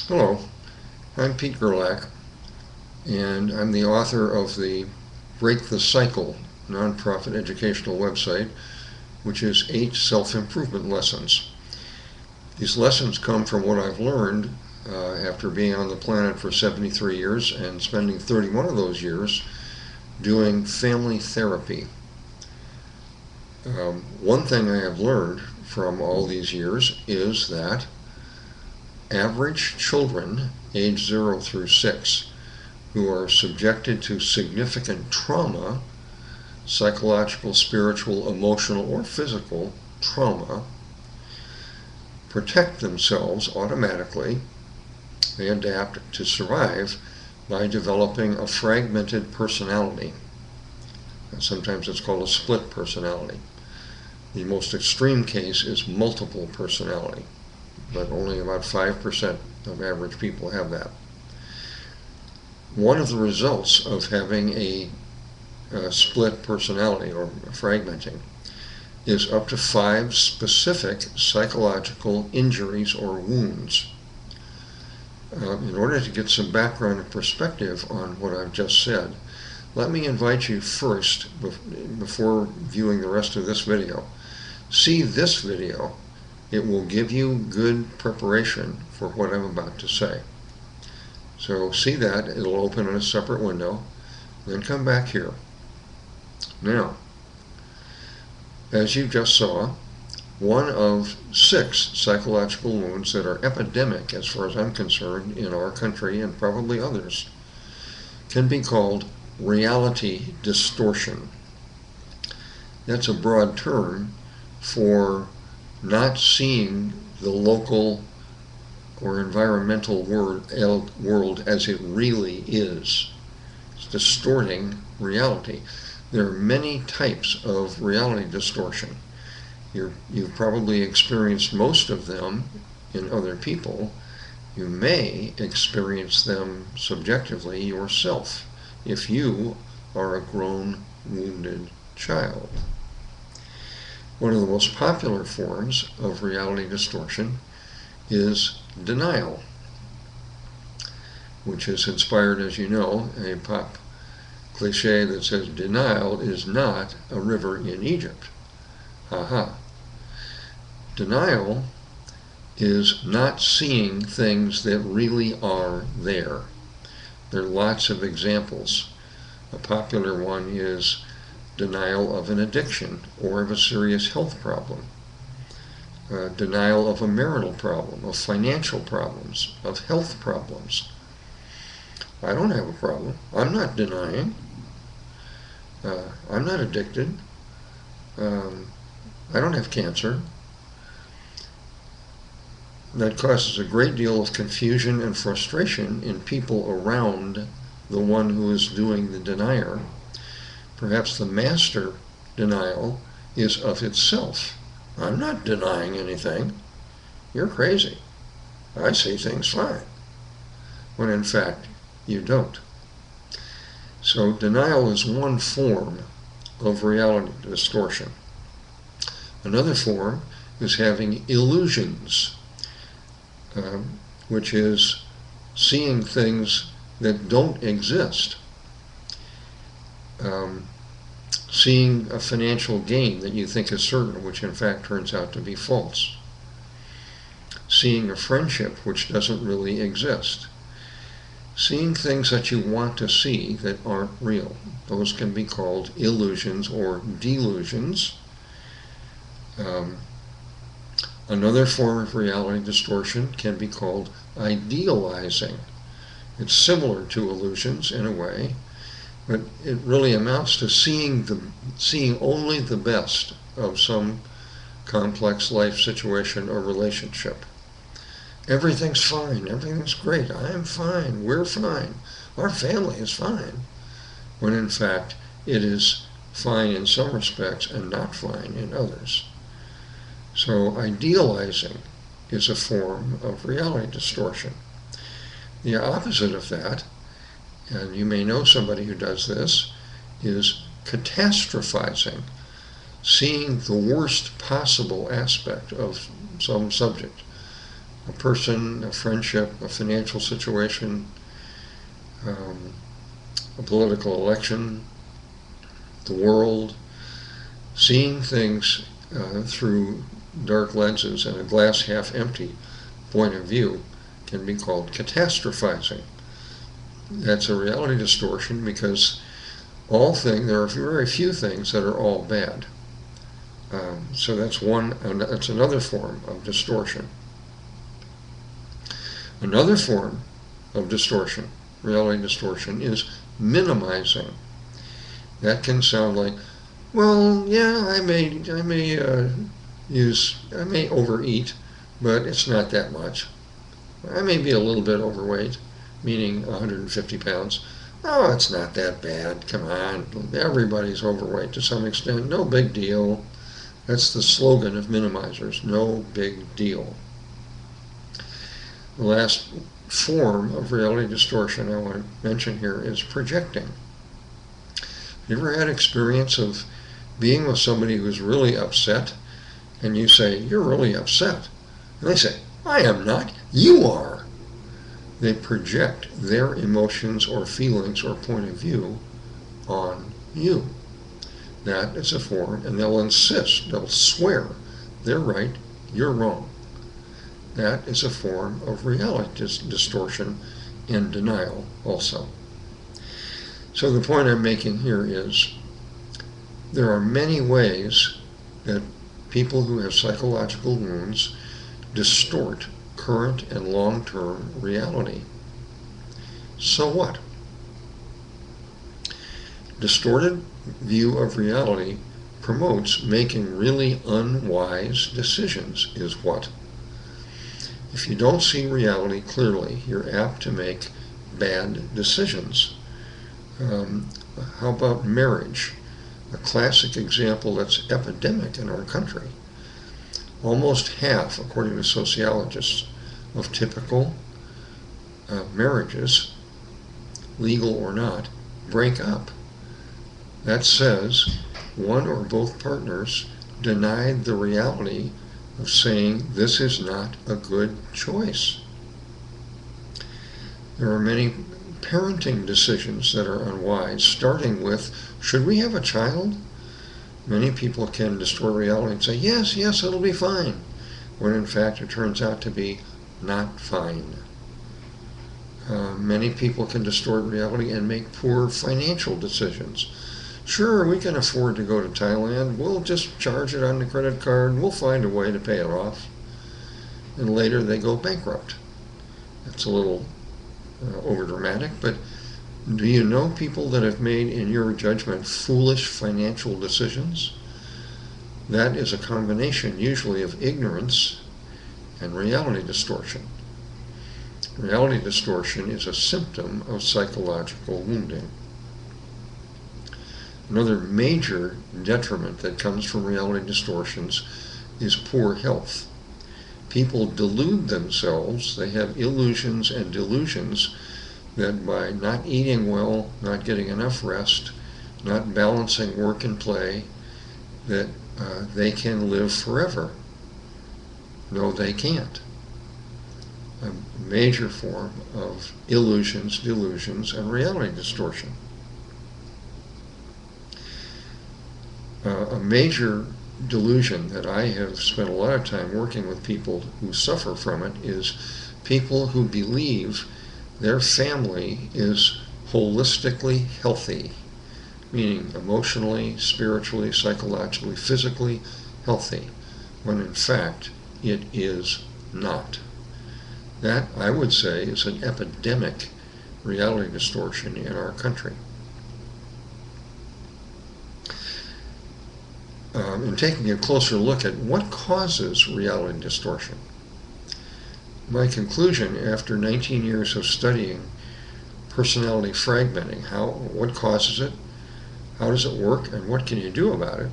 Hello, I'm Pete Gerlach, and I'm the author of the Break the Cycle nonprofit educational website, which is 8 self-improvement lessons. These lessons come from what I've learned after being on the planet for 73 years and spending 31 of those years doing family therapy. One thing I have learned from all these years is that average children age 0 through 6 who are subjected to significant trauma, psychological, spiritual, emotional, or physical trauma, protect themselves automatically. They adapt to survive by developing a fragmented personality. Sometimes it's called a split personality. The most extreme case is multiple personality, but only about 5% of average people have that. One of the results of having a split personality or fragmenting is up to 5 specific psychological injuries or wounds. In order to get some background and perspective on what I've just said, let me invite you first, before viewing the rest of this video, see this video. It will give you good preparation for what I'm about to say. So see that. It'll open in a separate window. Then come back here. Now, as you just saw, one of 6 psychological wounds that are epidemic, as far as I'm concerned, in our country and probably others, can be called reality distortion. That's a broad term for not seeing the local or environmental world as it really is. It's distorting reality. There are many types of reality distortion. You've probably experienced most of them in other people. You may experience them subjectively yourself if you are a grown, wounded child. One of the most popular forms of reality distortion is denial, which is inspired, as you know, a pop cliche that says denial is not a river in Egypt. Ha. Denial is not seeing things that really are there. There are lots of examples. A popular one is denial of an addiction or of a serious health problem. Denial of a marital problem, of financial problems, of health problems. I don't have a problem. I'm not denying. I'm not addicted. I don't have cancer. That causes a great deal of confusion and frustration in people around the one who is doing the denier. Perhaps the master denial is of itself. I'm not denying anything. You're crazy. I see things fine. When in fact, you don't. So denial is one form of reality distortion. Another form is having illusions, which is seeing things that don't exist. Seeing a financial gain that you think is certain, which in fact turns out to be false. Seeing a friendship which doesn't really exist. Seeing things that you want to see that aren't real. Those can be called illusions or delusions. Another form of reality distortion can be called idealizing. It's similar to illusions in a way, but it really amounts to seeing only the best of some complex life situation or relationship. Everything's fine, everything's great, I'm fine, we're fine, our family is fine, when in fact it is fine in some respects and not fine in others. So idealizing is a form of reality distortion. The opposite of that, and you may know somebody who does this, is catastrophizing, seeing the worst possible aspect of some subject. a person, a friendship, a financial situation, a political election, the world, seeing things through dark lenses and a glass half empty point of view can be called catastrophizing. That's a reality distortion because there are very few things that are all bad. So that's another form of distortion. Another form of distortion, reality distortion, is minimizing. That can sound like, well, yeah, I may overeat, but it's not that much. I may be a little bit overweight, meaning 150 pounds. Oh, it's not that bad. Come on, everybody's overweight to some extent. No big deal. That's the slogan of minimizers. No big deal. The last form of reality distortion I want to mention here is projecting. You ever had experience of being with somebody who's really upset, and you say, "You're really upset," and they say, "I am not, you are." They project their emotions or feelings or point of view on you. That is a form, and they'll insist, they'll swear, they're right, you're wrong. That is a form of reality distortion and denial also. So the point I'm making here is there are many ways that people who have psychological wounds distort current and long-term reality. So what? Distorted view of reality promotes making really unwise decisions, is what. If you don't see reality clearly, you're apt to make bad decisions. How about marriage? A classic example that's epidemic in our country. Almost half, according to sociologists, of typical marriages, legal or not, break up. That says one or both partners denied the reality of saying this is not a good choice. There are many parenting decisions that are unwise, starting with, should we have a child? Many people can distort reality and say, yes, it'll be fine, when in fact it turns out to be not fine. Many people can distort reality and make poor financial decisions. Sure, we can afford to go to Thailand. We'll just charge it on the credit card. We'll find a way to pay it off. And later they go bankrupt. That's a little overdramatic, but do you know people that have made, in your judgment, foolish financial decisions? That is a combination usually of ignorance and reality distortion. Reality distortion is a symptom of psychological wounding. Another major detriment that comes from reality distortions is poor health. People delude themselves, they have illusions and delusions that by not eating well, not getting enough rest, not balancing work and play, that they can live forever. No, they can't. A major form of illusions, delusions, and reality distortion. A major delusion that I have spent a lot of time working with people who suffer from it is people who believe their family is holistically healthy, meaning emotionally, spiritually, psychologically, physically healthy, when in fact it is not. That, I would say, is an epidemic reality distortion in our country. In taking a closer look at what causes reality distortion, my conclusion after 19 years of studying personality fragmenting, what causes it, how does it work, and what can you do about it,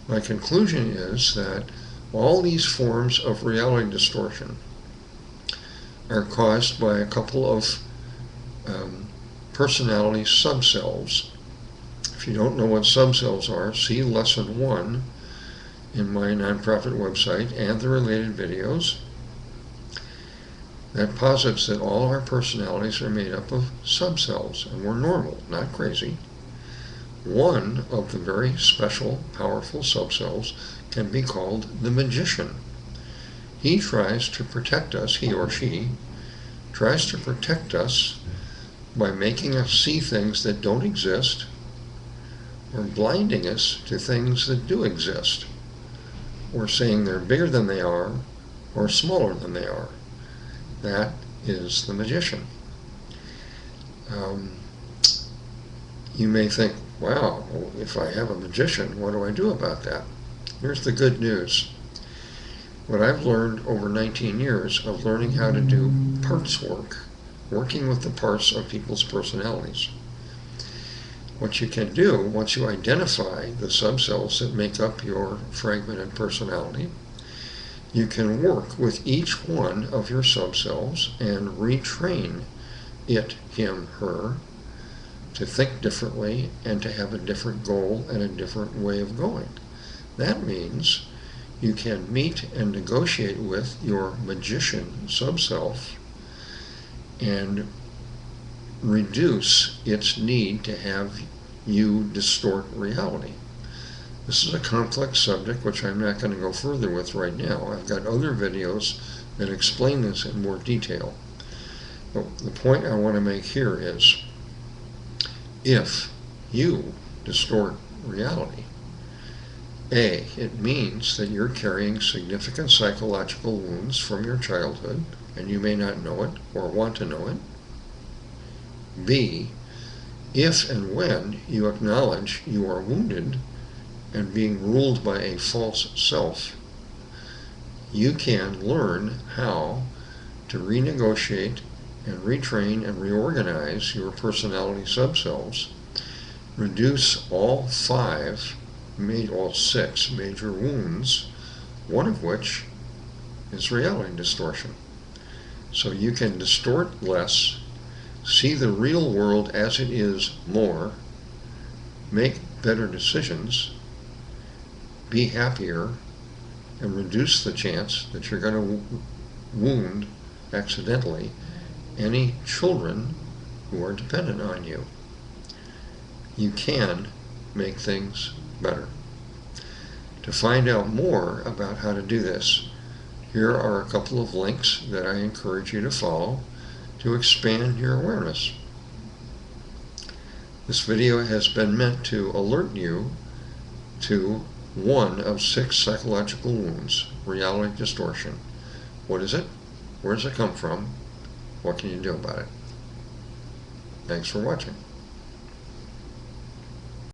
my conclusion is that all these forms of reality distortion are caused by a couple of personality subcells. If you don't know what subcells are, see lesson 1 in my nonprofit website and the related videos. That posits that all our personalities are made up of subcells, and we're normal, not crazy. One of the very special, powerful subcells can be called the magician. He tries to protect us, he or she tries to protect us by making us see things that don't exist, or blinding us to things that do exist, or saying they're bigger than they are, or smaller than they are. That is the magician. You may think, wow, if I have a magician, what do I do about that? Here's the good news. What I've learned over 19 years of learning how to do parts work, working with the parts of people's personalities. What you can do, once you identify the subcells that make up your fragmented personality, you can work with each one of your subcells and retrain it, him, her, to think differently and to have a different goal and a different way of going. That means you can meet and negotiate with your magician subself and reduce its need to have you distort reality. This is a complex subject which I'm not going to go further with right now. I've got other videos that explain this in more detail. But the point I want to make here is, if you distort reality, it means that you're carrying significant psychological wounds from your childhood, and you may not know it or want to know it. B, if and when you acknowledge you are wounded and being ruled by a false self, you can learn how to renegotiate and retrain and reorganize your personality subcells, reduce all six major wounds, one of which is reality distortion. So you can distort less, see the real world as it is more, make better decisions, be happier, and reduce the chance that you're going to wound accidentally any children who are dependent on you. You can make things better. To find out more about how to do this, here are a couple of links that I encourage you to follow to expand your awareness. This video has been meant to alert you to one of 6 psychological wounds, reality distortion. What is it? Where does it come from? What can you do about it? Thanks for watching.